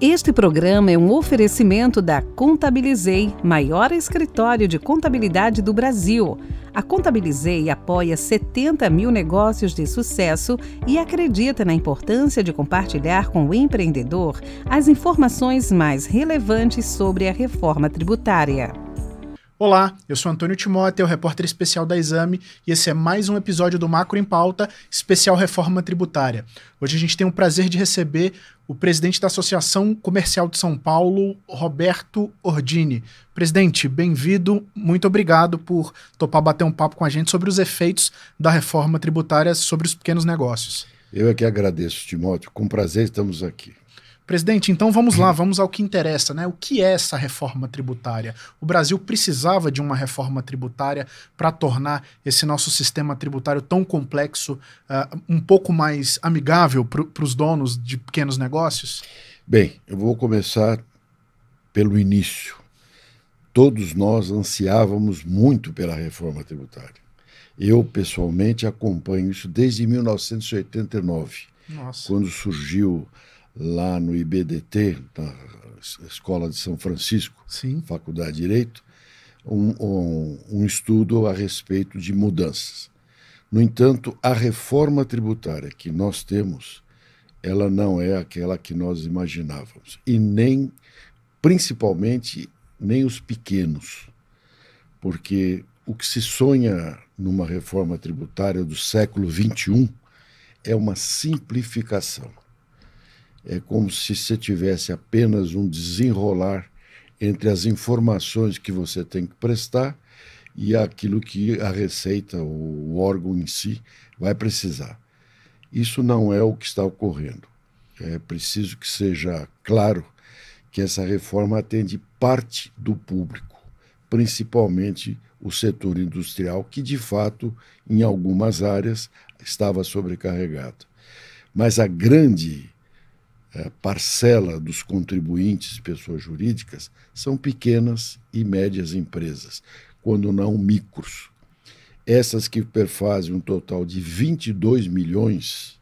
Este programa é um oferecimento da Contabilizei, maior escritório de contabilidade do Brasil. A Contabilizei apoia 70 mil negócios de sucesso e acredita na importância de compartilhar com o empreendedor as informações mais relevantes sobre a reforma tributária. Olá, eu sou Antônio Timóteo, repórter especial da Exame, e esse é mais um episódio do Macro em Pauta, especial Reforma Tributária. Hoje a gente tem o prazer de receber o presidente da Associação Comercial de São Paulo, Roberto Ordini. Presidente, bem-vindo, muito obrigado por topar bater um papo com a gente sobre os efeitos da reforma tributária sobre os pequenos negócios. Eu é que agradeço, Timóteo, com prazer estamos aqui. Presidente, então vamos lá, vamos ao que interessa, né? O que é essa reforma tributária? O Brasil precisava de uma reforma tributária para tornar esse nosso sistema tributário tão complexo um pouco mais amigável para os donos de pequenos negócios? Bem, eu vou começar pelo início. Todos nós ansiávamos muito pela reforma tributária. Eu, pessoalmente, acompanho isso desde 1989, quando surgiu lá no IBDT, na Escola de São Francisco, Sim. Faculdade de Direito, um estudo a respeito de mudanças. No entanto, a reforma tributária que nós temos, ela não é aquela que nós imaginávamos. E nem, principalmente, nem os pequenos. Porque o que se sonha numa reforma tributária do século XXI é uma simplificação. É como se você tivesse apenas um desenrolar entre as informações que você tem que prestar e aquilo que a Receita, o órgão em si, vai precisar. Isso não é o que está ocorrendo. É preciso que seja claro que essa reforma atende parte do público, principalmente o setor industrial, que, de fato, em algumas áreas, estava sobrecarregado. Mas a grande parcela dos contribuintes, pessoas jurídicas, são pequenas e médias empresas, quando não micros. Essas que perfazem um total de 22 milhões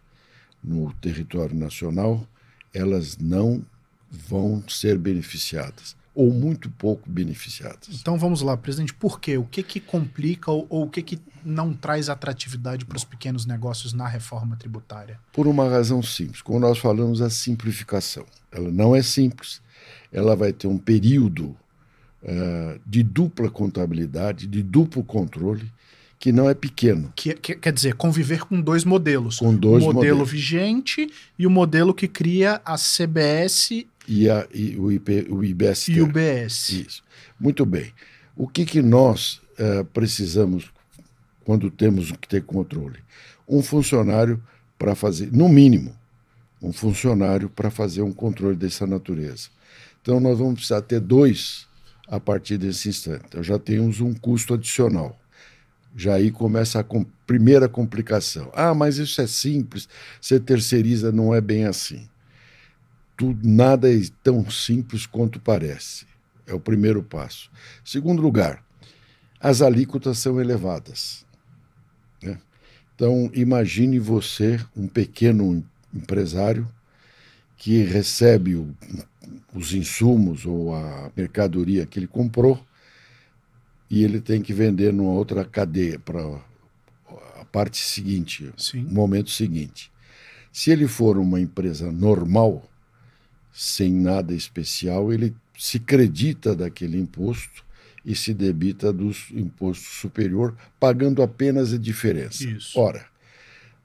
no território nacional, elas não vão ser beneficiadas, ou muito pouco beneficiadas. Então vamos lá, presidente, por quê? O que complica ou o que não traz atratividade para os pequenos negócios na reforma tributária? Por uma razão simples. Como nós falamos, a simplificação. Ela não é simples, ela vai ter um período de dupla contabilidade, de duplo controle, que não é pequeno. Quer dizer, conviver com dois modelos. Com dois o modelo modelos vigente e o modelo que cria a CBS e o IBS. E o BS. Isso. Muito bem. O que nós precisamos quando temos que ter controle? Um funcionário para fazer, no mínimo, um funcionário para fazer um controle dessa natureza. Então, nós vamos precisar ter dois a partir desse instante. Então, já temos um custo adicional. Já aí começa a primeira complicação. Ah, mas isso é simples, você terceiriza, não é bem assim. Nada é tão simples quanto parece. É o primeiro passo. Segundo lugar, as alíquotas são elevadas, né? Então, imagine você, um pequeno empresário, que recebe os insumos ou a mercadoria que ele comprou e ele tem que vender numa outra cadeia para a parte seguinte, Sim. o momento seguinte. Se ele for uma empresa normal, sem nada especial, ele se credita daquele imposto e se debita do imposto superior, pagando apenas a diferença. Isso. Ora,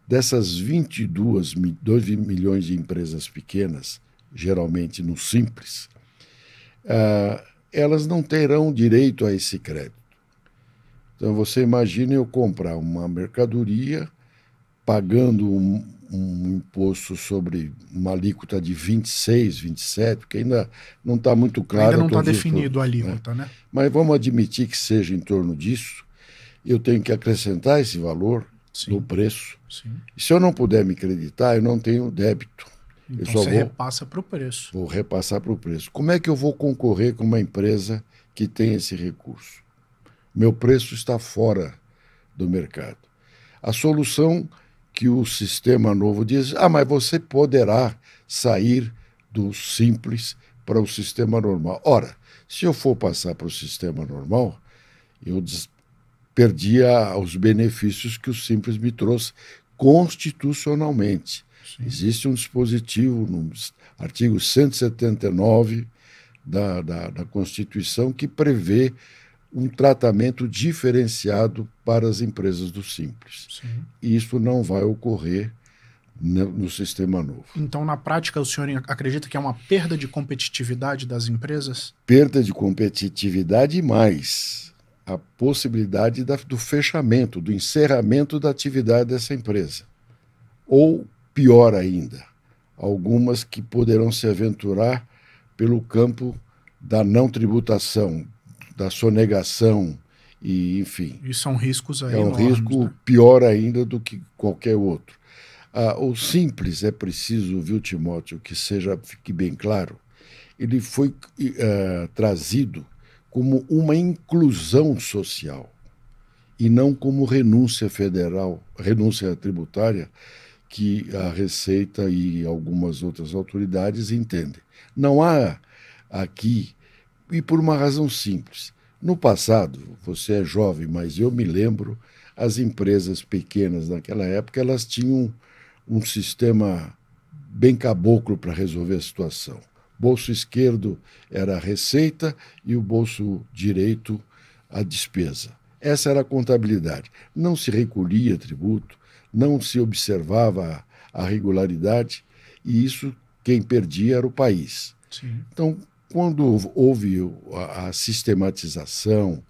dessas 2 milhões de empresas pequenas, geralmente no Simples, elas não terão direito a esse crédito. Então, você imagina eu comprar uma mercadoria pagando um imposto sobre uma alíquota de 26, 27, porque ainda não está muito claro. Ainda não está definido a alíquota, né? Mas vamos admitir que seja em torno disso. Eu tenho que acrescentar esse valor no preço. Sim. E se eu não puder me creditar, eu não tenho débito. Então você repassa para o preço. Vou repassar para o preço. Como é que eu vou concorrer com uma empresa que tem esse recurso? Meu preço está fora do mercado. A solução que o sistema novo diz, mas você poderá sair do Simples para o sistema normal. Ora, se eu for passar para o sistema normal, eu perdia os benefícios que o Simples me trouxe constitucionalmente. Sim. Existe um dispositivo no artigo 179 da Constituição que prevê um tratamento diferenciado para as empresas do Simples. Sim. E isso não vai ocorrer no sistema novo. Então, na prática, o senhor acredita que é uma perda de competitividade das empresas? Perda de competitividade e mais a possibilidade do fechamento, do encerramento da atividade dessa empresa. Ou, pior ainda, algumas que poderão se aventurar pelo campo da não tributação, da sonegação, e, enfim. E são riscos aí enormes, risco, né? Pior ainda do que qualquer outro. O Simples, é preciso, viu, Timóteo, que fique bem claro, ele foi trazido como uma inclusão social e não como renúncia federal, renúncia tributária, que a Receita e algumas outras autoridades entendem. Não há aqui, e por uma razão simples. No passado, você é jovem, mas eu me lembro, as empresas pequenas naquela época, elas tinham um sistema bem caboclo para resolver a situação. Bolso esquerdo era a receita e o bolso direito a despesa. Essa era a contabilidade. Não se recolhia tributo, não se observava a regularidade, e isso quem perdia era o país. Sim. Então, quando houve a sistematização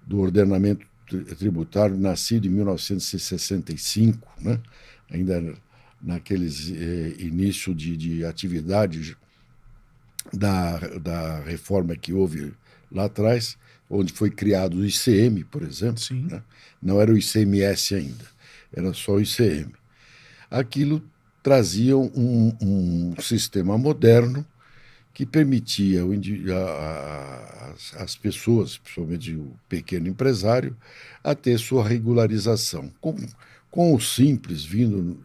do ordenamento tributário, nascido em 1965, né? Ainda naqueles início de atividade da reforma que houve lá atrás, onde foi criado o ICM, por exemplo, né? Não era o ICMS ainda, era só o ICM. Aquilo trazia um sistema moderno que permitia às pessoas, principalmente o pequeno empresário, a ter sua regularização. Com o Simples vindo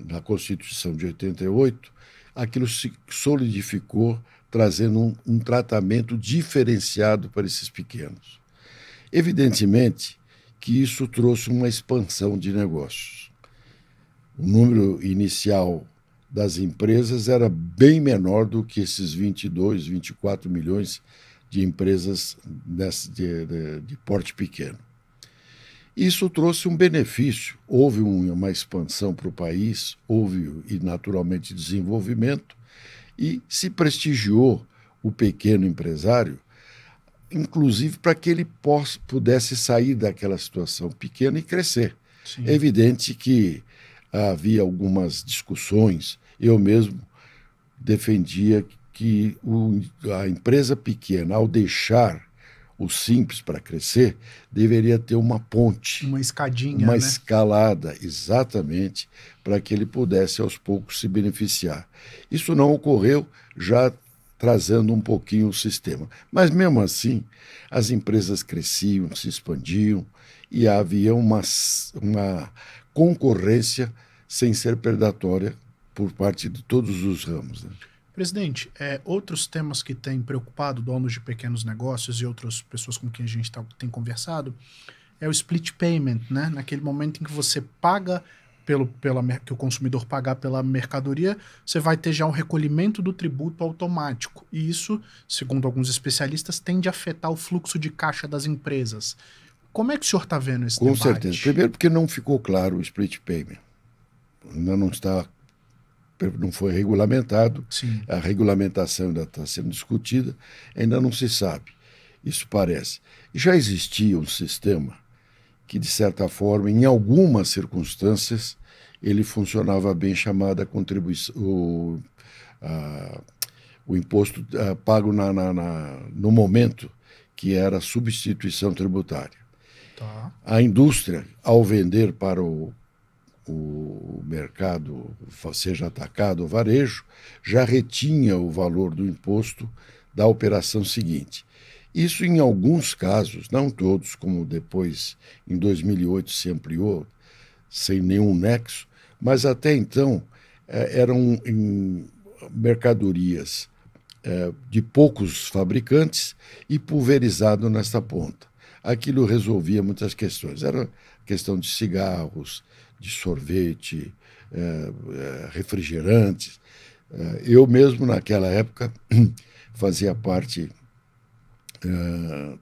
na Constituição de 88, aquilo se solidificou, trazendo um tratamento diferenciado para esses pequenos. Evidentemente que isso trouxe uma expansão de negócios. O número inicial das empresas era bem menor do que esses 22, 24 milhões de empresas de porte pequeno. Isso trouxe um benefício, houve uma expansão para o país, houve, e naturalmente, desenvolvimento, e se prestigiou o pequeno empresário, inclusive para que ele pudesse sair daquela situação pequena e crescer. Sim. É evidente que havia algumas discussões, eu mesmo defendia que a empresa pequena, ao deixar o Simples para crescer, deveria ter uma ponte. Uma escadinha, uma escalada, exatamente, para que ele pudesse, aos poucos, se beneficiar. Isso não ocorreu, já trazendo um pouquinho o sistema. Mas, mesmo assim, as empresas cresciam, se expandiam, e havia uma concorrência sem ser predatória por parte de todos os ramos, né? Presidente, outros temas que têm preocupado donos de pequenos negócios e outras pessoas com quem a gente tem conversado é o split payment, né? Naquele momento em que você paga que o consumidor pagar pela mercadoria, você vai ter já um recolhimento do tributo automático. E isso, segundo alguns especialistas, tende a afetar o fluxo de caixa das empresas. Como é que o senhor está vendo esse debate? Com certeza. Primeiro porque não ficou claro o split payment. Ainda não foi regulamentado. Sim. A regulamentação ainda está sendo discutida, ainda não se sabe. Isso parece. Já existia um sistema que, de certa forma, em algumas circunstâncias, ele funcionava bem, chamada contribuição, o imposto pago no momento, que era a substituição tributária. Tá. A indústria, ao vender para o mercado, seja atacado ou varejo, já retinha o valor do imposto da operação seguinte. Isso, em alguns casos, não todos, como depois, em 2008, se ampliou, sem nenhum nexo, Mas até então eram mercadorias de poucos fabricantes e pulverizado nesta ponta. Aquilo resolvia muitas questões. Era questão de cigarros, de sorvete, refrigerantes. Eu mesmo, naquela época, fazia parte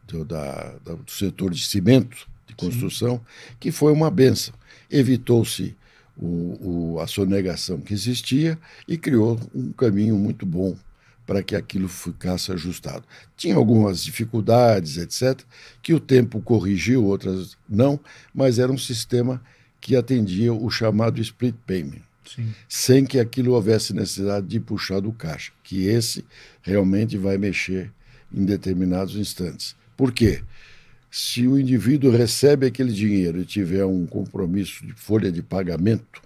do setor de cimento, de construção, sim, que foi uma bênção. Evitou-se a sonegação que existia e criou um caminho muito bom para que aquilo ficasse ajustado. Tinha algumas dificuldades, etc., que o tempo corrigiu, outras não, mas era um sistema que atendia o chamado split payment, sim, sem que aquilo houvesse necessidade de puxar do caixa, que esse realmente vai mexer em determinados instantes. Por quê? Se o indivíduo recebe aquele dinheiro e tiver um compromisso de folha de pagamento,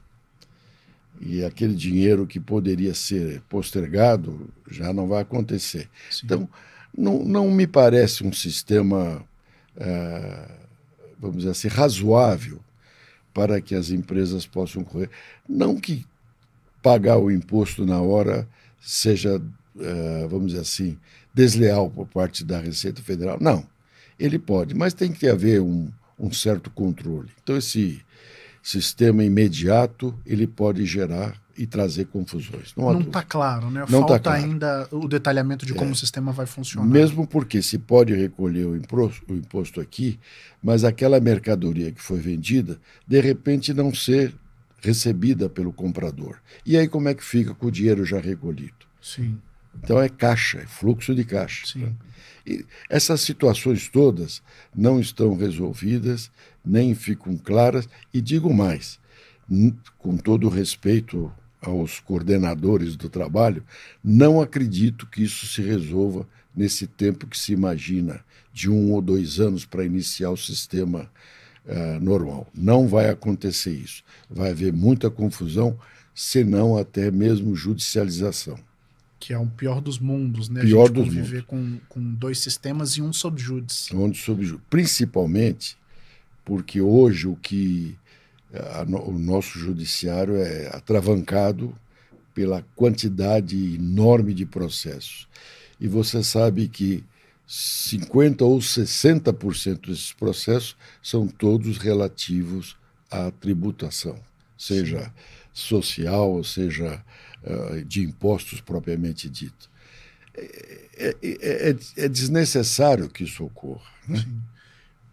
e aquele dinheiro que poderia ser postergado já não vai acontecer. Sim. Então, não me parece um sistema, vamos dizer assim, razoável para que as empresas possam correr. Não que pagar o imposto na hora seja, vamos dizer assim, desleal por parte da Receita Federal. Não, ele pode, mas tem que haver um certo controle. Então, esse sistema imediato, ele pode gerar e trazer confusões. Não está claro, né? Não falta claro. Ainda o detalhamento de como o sistema vai funcionar. Mesmo porque se pode recolher o imposto aqui, mas aquela mercadoria que foi vendida, de repente não ser recebida pelo comprador. E aí como é que fica com o dinheiro já recolhido? Sim. Então é caixa, é fluxo de caixa. Sim. E essas situações todas não estão resolvidas, nem ficam claras, e digo mais, com todo respeito aos coordenadores do trabalho, não acredito que isso se resolva nesse tempo que se imagina, de 1 ou 2 anos para iniciar o sistema normal. Não vai acontecer isso. Vai haver muita confusão, se não até mesmo judicialização. Que é o pior dos mundos, né? Pior a gente dos conviver com 2 sistemas e um sob júdice. Principalmente porque hoje o nosso judiciário é atravancado pela quantidade enorme de processos. E você sabe que 50% ou 60% desses processos são todos relativos à tributação, seja sim, social, seja de impostos propriamente dito. É desnecessário que isso ocorra. Né? Sim.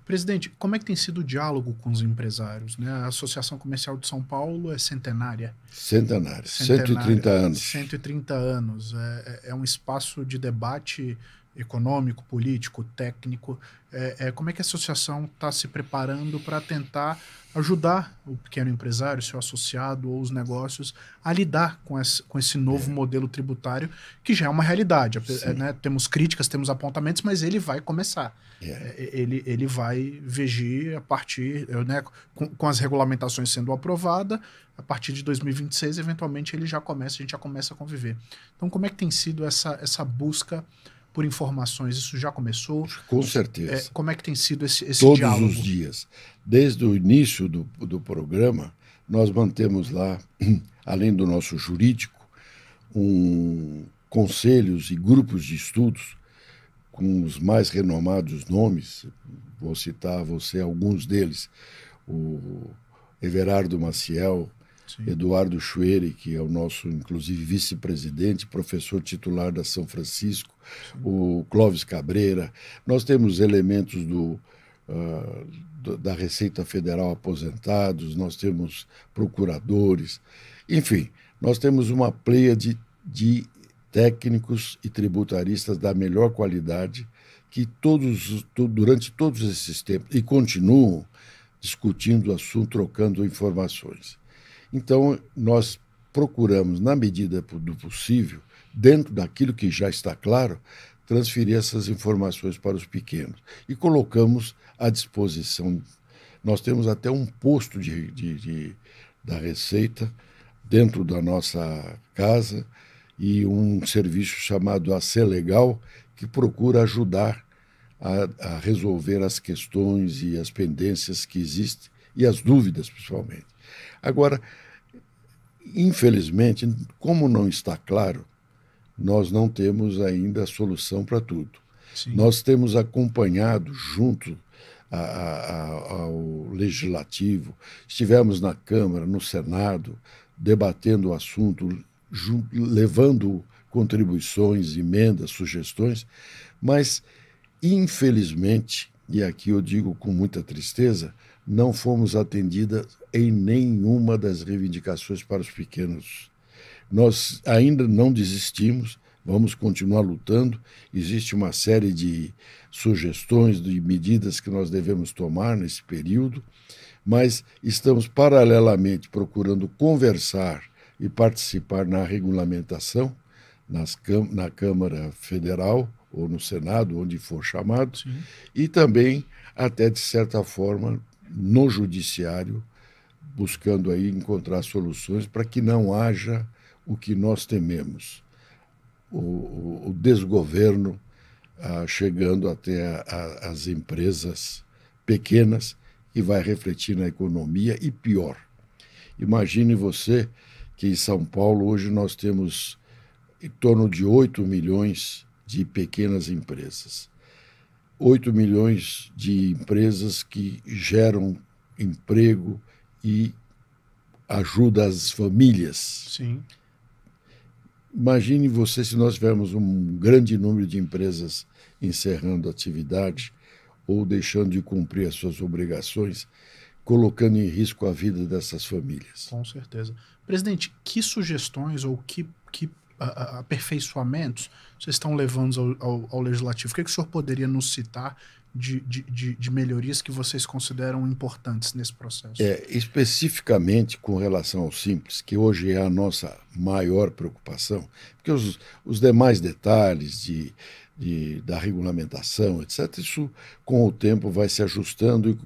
Presidente, como é que tem sido o diálogo com os empresários? Né? A Associação Comercial de São Paulo é centenária. Centenária. 130 anos. 130 anos. É um espaço de debate econômico, político, técnico. Como é que a associação está se preparando para tentar ajudar o pequeno empresário, seu associado ou os negócios a lidar com esse novo modelo tributário, que já é uma realidade. Né? Temos críticas, temos apontamentos, mas ele vai começar. Ele vai vigir a partir, né, com as regulamentações sendo aprovadas, a partir de 2026, eventualmente a gente já começa a conviver. Então, como é que tem sido essa busca por informações? Isso já começou? Com certeza. Como é que tem sido esse Todos diálogo? Todos os dias. Desde o início do programa, nós mantemos lá, além do nosso jurídico, conselhos e grupos de estudos com os mais renomados nomes. Vou citar a você alguns deles. O Everardo Maciel, sim, Eduardo Schwery, que é o nosso, inclusive, vice-presidente, professor titular da São Francisco, sim, o Clóvis Cabreira. Nós temos elementos da Receita Federal aposentados, nós temos procuradores, enfim, nós temos uma pleia de técnicos e tributaristas da melhor qualidade que durante todos esses tempos, e continuam discutindo o assunto, trocando informações. Então, nós procuramos, na medida do possível, dentro daquilo que já está claro, transferir essas informações para os pequenos. E colocamos à disposição. Nós temos até um posto da Receita dentro da nossa casa e um serviço chamado AC Legal, que procura ajudar a resolver as questões e as pendências que existem, e as dúvidas, principalmente. Agora, infelizmente, como não está claro, nós não temos ainda a solução para tudo. Sim. Nós temos acompanhado junto ao Legislativo, estivemos na Câmara, no Senado, debatendo o assunto, levando contribuições, emendas, sugestões, mas, infelizmente, e aqui eu digo com muita tristeza, não fomos atendidas em nenhuma das reivindicações para os pequenos. Nós ainda não desistimos, vamos continuar lutando. Existe uma série de sugestões, de medidas que nós devemos tomar nesse período, mas estamos paralelamente procurando conversar e participar na regulamentação, na Câmara Federal ou no Senado, onde for chamado, Sim. E também, até de certa forma, no Judiciário, buscando aí encontrar soluções para que não haja o que nós tememos, o desgoverno chegando até as empresas pequenas e vai refletir na economia e pior. Imagine você que em São Paulo hoje nós temos em torno de 8 milhões de pequenas empresas. 8 milhões de empresas que geram emprego e ajudam as famílias. Sim. Imagine você se nós tivermos um grande número de empresas encerrando a atividade ou deixando de cumprir as suas obrigações, colocando em risco a vida dessas famílias. Com certeza. Presidente, que sugestões ou que aperfeiçoamentos vocês estão levando ao Legislativo? O que o senhor poderia nos citar de melhorias que vocês consideram importantes nesse processo? Especificamente com relação ao Simples, que hoje é a nossa maior preocupação, porque os demais detalhes da regulamentação, etc., isso com o tempo vai se ajustando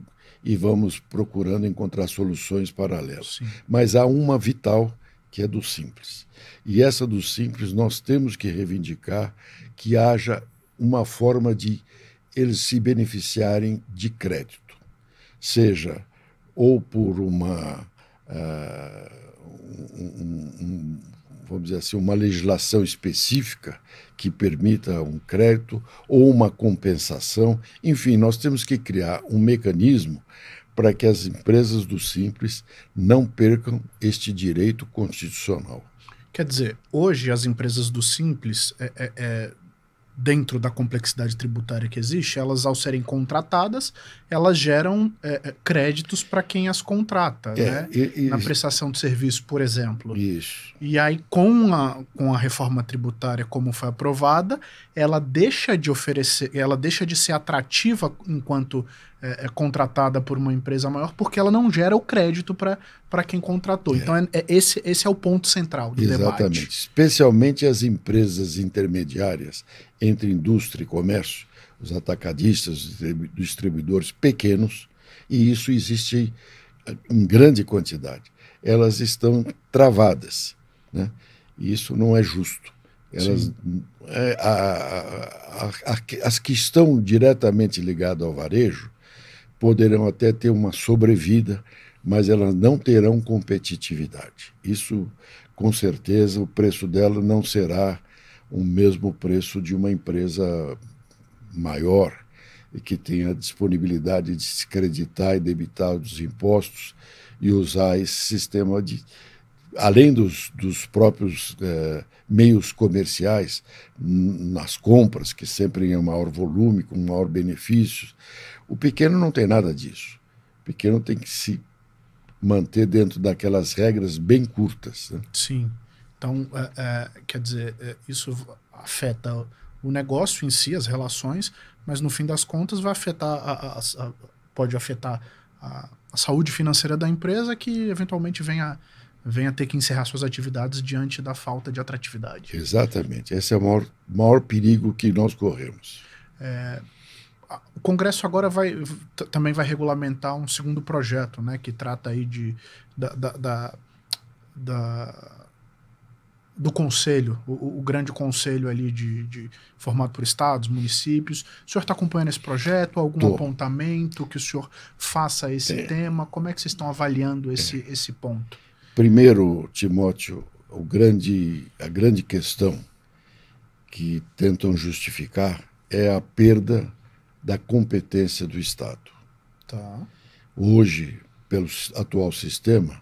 e vamos procurando encontrar soluções paralelas. Sim. Mas há uma vital, que é do Simples. E essa do Simples nós temos que reivindicar que haja uma forma de eles se beneficiarem de crédito, seja ou por vamos dizer assim, uma legislação específica que permita um crédito ou uma compensação. Enfim, nós temos que criar um mecanismo para que as empresas do Simples não percam este direito constitucional. Quer dizer, hoje as empresas do Simples, dentro da complexidade tributária que existe, elas, ao serem contratadas, elas geram créditos para quem as contrata, né? Na prestação de serviço, por exemplo. Isso. E aí, com a reforma tributária como foi aprovada, ela deixa de oferecer, ela deixa de ser atrativa enquanto contratada por uma empresa maior, porque ela não gera o crédito para quem contratou. Então, esse é o ponto central do debate. Exatamente. Especialmente as empresas intermediárias entre indústria e comércio, os atacadistas, os distribuidores pequenos, e isso existe em grande quantidade. Elas estão travadas, né? E isso não é justo. Elas, as que estão diretamente ligadas ao varejo poderão até ter uma sobrevida, mas elas não terão competitividade. Isso, com certeza, o preço dela não será o mesmo preço de uma empresa maior e que tenha disponibilidade de se creditar e debitar os impostos e usar esse sistema além dos próprios meios comerciais, nas compras, que sempre é maior volume, com maior benefício. O pequeno não tem nada disso. O pequeno tem que se manter dentro daquelas regras bem curtas, né? Sim. Então, quer dizer, isso afeta o negócio em si, as relações, mas no fim das contas vai afetar pode afetar a saúde financeira da empresa, que eventualmente venha ter que encerrar suas atividades diante da falta de atratividade. Exatamente. Esse é o maior perigo que nós corremos. O Congresso agora também vai regulamentar um segundo projeto, né, que trata aí do conselho, o grande conselho ali formado por estados, municípios. O senhor está acompanhando esse projeto? Algum apontamento que o senhor faça a esse tema? Como é que vocês estão avaliando esse ponto? Primeiro, Timóteo, a grande questão que tentam justificar é a perda da competência do Estado. Tá. Hoje, pelo atual sistema,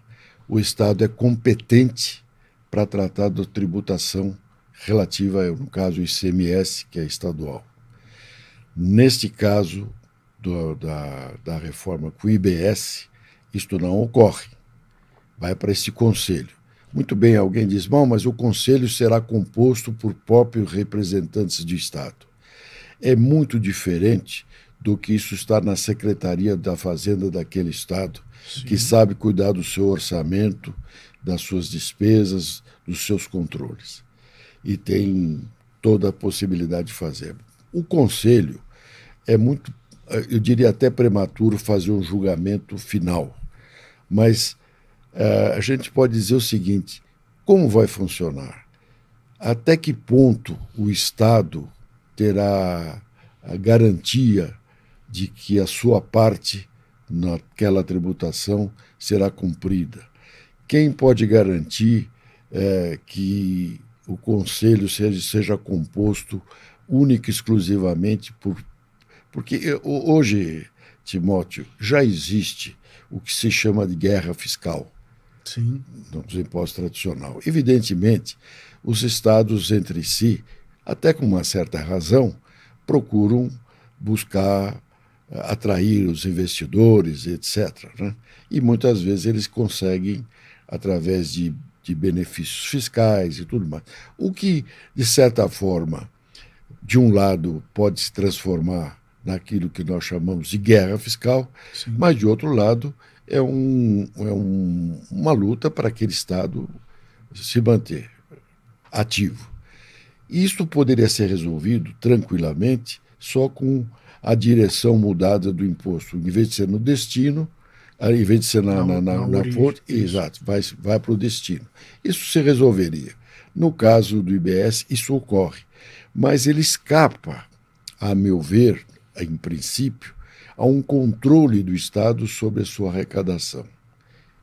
o Estado é competente para tratar da tributação relativa, no caso, o ICMS, que é estadual. Neste caso da reforma com o IBS, isto não ocorre. Vai para esse conselho. Muito bem, alguém diz, bom, mas o conselho será composto por próprios representantes do Estado. É muito diferente do que isso está na Secretaria da Fazenda daquele Estado, sim, que sabe cuidar do seu orçamento, das suas despesas, dos seus controles. E tem toda a possibilidade de fazer. O Conselho é muito, eu diria até prematuro fazer um julgamento final, mas a gente pode dizer o seguinte, como vai funcionar? Até que ponto o Estado terá a garantia de que a sua parte naquela tributação será cumprida? Quem pode garantir que o Conselho seja composto única e exclusivamente por... Porque hoje, Timóteo, já existe o que se chama de guerra fiscal. Sim. Dos impostos tradicional. Evidentemente, os estados entre si, até com uma certa razão, procuram buscar atrair os investidores, etc., né? E muitas vezes eles conseguem, através de benefícios fiscais e tudo mais. O que, de certa forma, de um lado pode se transformar naquilo que nós chamamos de guerra fiscal, sim, mas, de outro lado, é uma luta para aquele Estado se manter ativo. Isso poderia ser resolvido tranquilamente só com a direção mudada do imposto. Em vez de ser no destino, em vez de ser na fonte, exato, vai para o destino. Isso se resolveria. No caso do IBS, isso ocorre. Mas ele escapa, a meu ver, em princípio, a um controle do Estado sobre a sua arrecadação.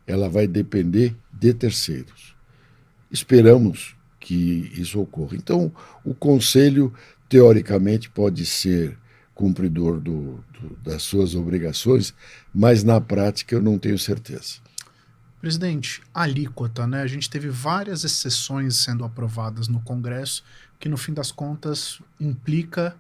Ela vai depender de terceiros. Esperamos que isso ocorra. Então, o Conselho, teoricamente, pode ser cumpridor das suas obrigações, mas, na prática, eu não tenho certeza. Presidente, a alíquota, né? A gente teve várias exceções sendo aprovadas no Congresso, que, no fim das contas, implica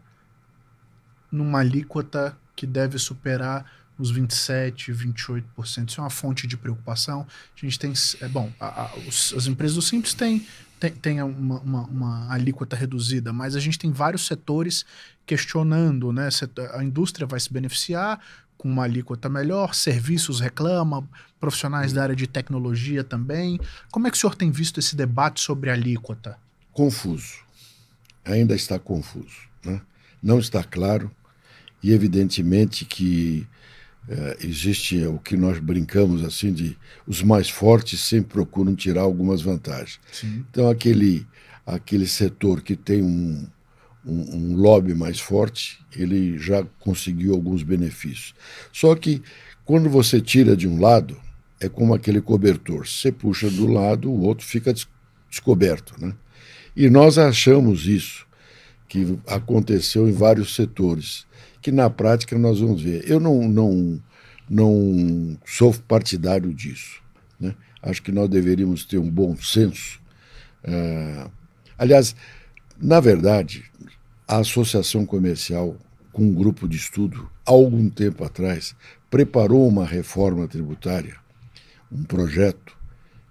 numa alíquota que deve superar os 27%, 28%. Isso é uma fonte de preocupação. A gente tem... as empresas do Simples têm uma alíquota reduzida, mas a gente tem vários setores questionando, né? A indústria vai se beneficiar com uma alíquota melhor, serviços reclamam, profissionais da área de tecnologia também. Como é que o senhor tem visto esse debate sobre a alíquota? Confuso. Ainda está confuso, né? Não está claro. E, evidentemente, que existe o que nós brincamos assim de os mais fortes sempre procuram tirar algumas vantagens. Sim. Então, aquele setor que tem um lobby mais forte, ele já conseguiu alguns benefícios. Só que, quando você tira de um lado, é como aquele cobertor. Você puxa do lado, o outro fica descoberto, né? E nós achamos isso, que aconteceu em vários setores, que na prática nós vamos ver. Eu não sou partidário disso, né? Acho que nós deveríamos ter um bom senso. Aliás, na verdade, a Associação Comercial, com um grupo de estudo, há algum tempo atrás, preparou uma reforma tributária, um projeto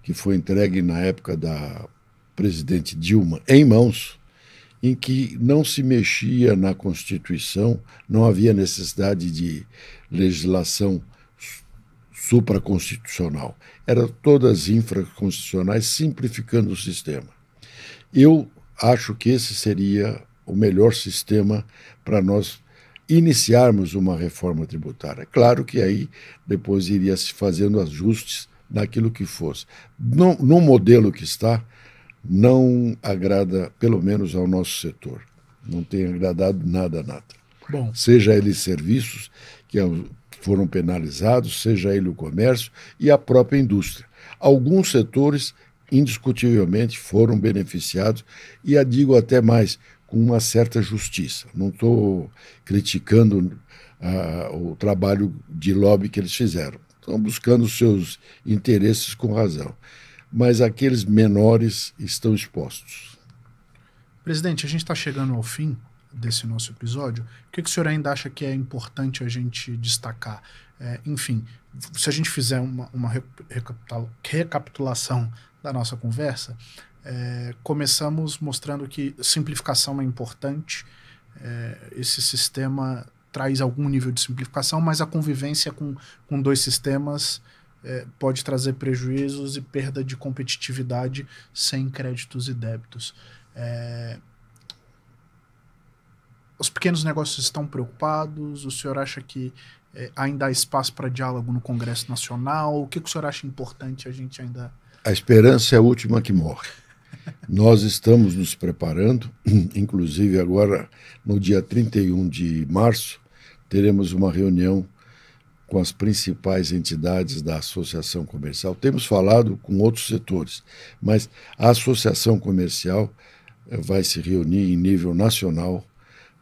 que foi entregue na época da presidente Dilma, em mãos, em que não se mexia na Constituição, não havia necessidade de legislação supraconstitucional. Eram todas infraconstitucionais, simplificando o sistema. Eu acho que esse seria o melhor sistema para nós iniciarmos uma reforma tributária. Claro que aí depois iria se fazendo ajustes naquilo que fosse. No modelo que está, não agrada, pelo menos ao nosso setor. Não tem agradado nada. Bom. Seja ele serviços que foram penalizados, seja ele o comércio e a própria indústria. Alguns setores, indiscutivelmente, foram beneficiados, e digo até mais, com uma certa justiça. Não estou criticando o trabalho de lobby que eles fizeram. Estão buscando seus interesses com razão. Mas aqueles menores estão expostos. Presidente, a gente está chegando ao fim desse nosso episódio. O que o senhor ainda acha que é importante a gente destacar? Enfim, se a gente fizer uma recapitulação da nossa conversa, começamos mostrando que simplificação é importante, esse sistema traz algum nível de simplificação, mas a convivência com dois sistemas pode trazer prejuízos e perda de competitividade sem créditos e débitos. Os pequenos negócios estão preocupados? O senhor acha que ainda há espaço para diálogo no Congresso Nacional? O que o senhor acha importante a gente ainda... A esperança é a última que morre. Nós estamos nos preparando, inclusive agora no dia 31 de março, teremos uma reunião com as principais entidades da Associação Comercial. Temos falado com outros setores, mas a Associação Comercial vai se reunir em nível nacional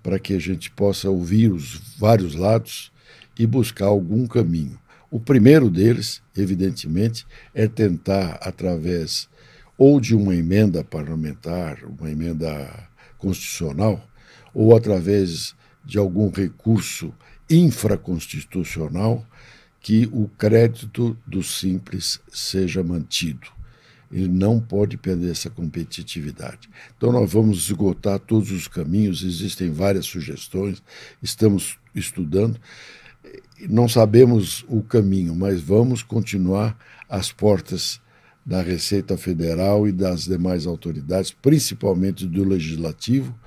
para que a gente possa ouvir os vários lados e buscar algum caminho. O primeiro deles, evidentemente, é tentar, através ou de uma emenda parlamentar, uma emenda constitucional, ou através de algum recurso infraconstitucional, que o crédito do Simples seja mantido. Ele não pode perder essa competitividade. Então nós vamos esgotar todos os caminhos, existem várias sugestões, estamos estudando. Não sabemos o caminho, mas vamos continuar às portas da Receita Federal e das demais autoridades, principalmente do Legislativo,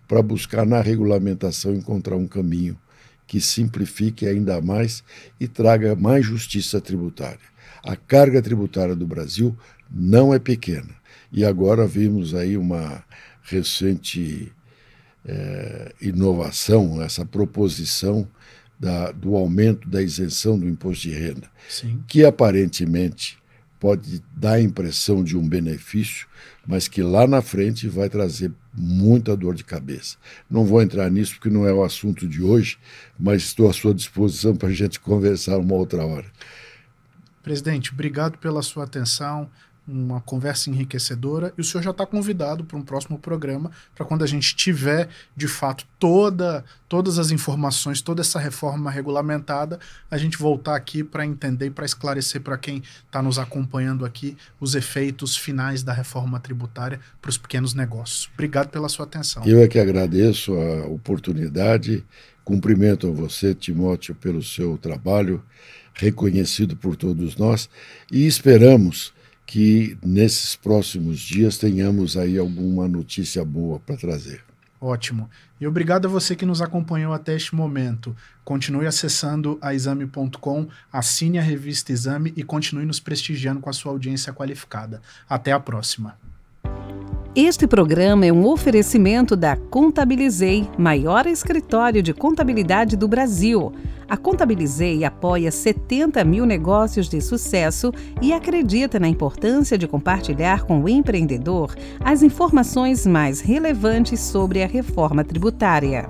para buscar na regulamentação encontrar um caminho que simplifique ainda mais e traga mais justiça tributária. A carga tributária do Brasil não é pequena. E agora vimos aí uma recente inovação, essa proposição do aumento da isenção do imposto de renda, Sim. que aparentemente pode dar a impressão de um benefício, mas que lá na frente vai trazer muita dor de cabeça. Não vou entrar nisso porque não é o assunto de hoje, mas estou à sua disposição para a gente conversar uma outra hora. Presidente, obrigado pela sua atenção, uma conversa enriquecedora, e o senhor já está convidado para um próximo programa, para quando a gente tiver, de fato, todas as informações, toda essa reforma regulamentada, a gente voltar aqui para entender e para esclarecer para quem está nos acompanhando aqui os efeitos finais da reforma tributária para os pequenos negócios. Obrigado pela sua atenção. Eu é que agradeço a oportunidade, cumprimento a você, Timóteo, pelo seu trabalho, reconhecido por todos nós, e esperamos que nesses próximos dias tenhamos aí alguma notícia boa para trazer. Ótimo. E obrigado a você que nos acompanhou até este momento. Continue acessando a exame.com, assine a revista Exame e continue nos prestigiando com a sua audiência qualificada. Até a próxima. Este programa é um oferecimento da Contabilizei, maior escritório de contabilidade do Brasil. A Contabilizei apoia 70 mil negócios de sucesso e acredita na importância de compartilhar com o empreendedor as informações mais relevantes sobre a reforma tributária.